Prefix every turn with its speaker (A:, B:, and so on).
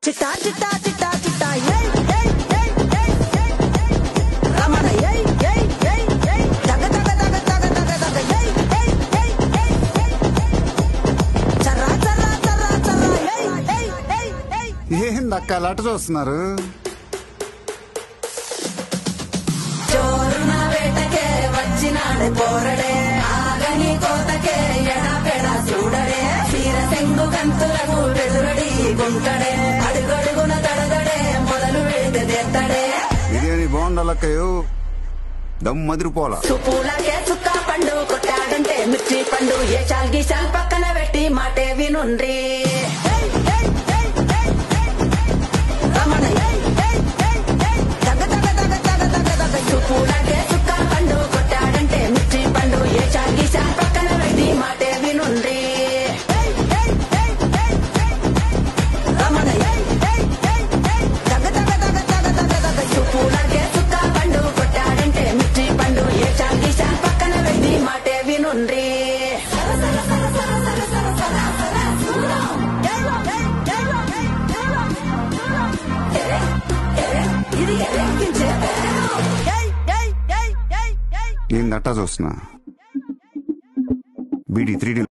A: చిట్టా చిట్టా చిట్టా చిట్టా ఏయ్ ఏయ్ ఏయ్ ఏయ్ ఏయ్ రమణ ఏయ్ ఏయ్ ఏయ్ ఏయ్ దగ దగ దగ దగ దగ దగ ఏయ్ ఏయ్ ఏయ్ ఏయ్ చర్రా చర్రా చర్రా చర్రా ఏయ్ ఏయ్ ఏయ్ ఏయ్
B: ఏందక్క అలా చూస్తున్నారు?
A: చోరున వేటకే వచ్చినాడు పోరడే ఆగని కోతకే ఎడపెడ చూడడే చీర సెంగు కంతులకు బెదురడి గుంటడే అడుగడుగున తడదడే మొదలు పెడితే తెత్తడే
B: బిర్యానీ బాగుండాలక్కయ్యో, దమ్ మదిరిపోలా.
A: సుపూలకే చుక్క పండు కొట్టాడంటే మిర్చి పండు ఏ చాల్ గీసాల్ పక్కన పెట్టి మాటే వినుండ్రి రమణ ఏయ్ ఏయ్ ఏయ్ ఏయ్ దగ దగ దగ దగ దగ దగ సుపూలకే చుక్క పండు కొట్టాడంటే మిర్చి పండు ఏ చాల్ గీసాల్ పక్కన పెట్టి మాటే వినుండ్రి రమణ ఏయ్ ఏయ్ ఏయ్ ఏయ్ దగ దగ దగ దగ దగ దగ సుపూలకే చుక్క పండు కొట్టాడంటే మిర్చి పండు ఏ చాల్ గీసాల్ పక్కన పెట్టి మాటే వినుండ్రి
B: ఏందట్టా చూస్తున్నా? బీడీ 3D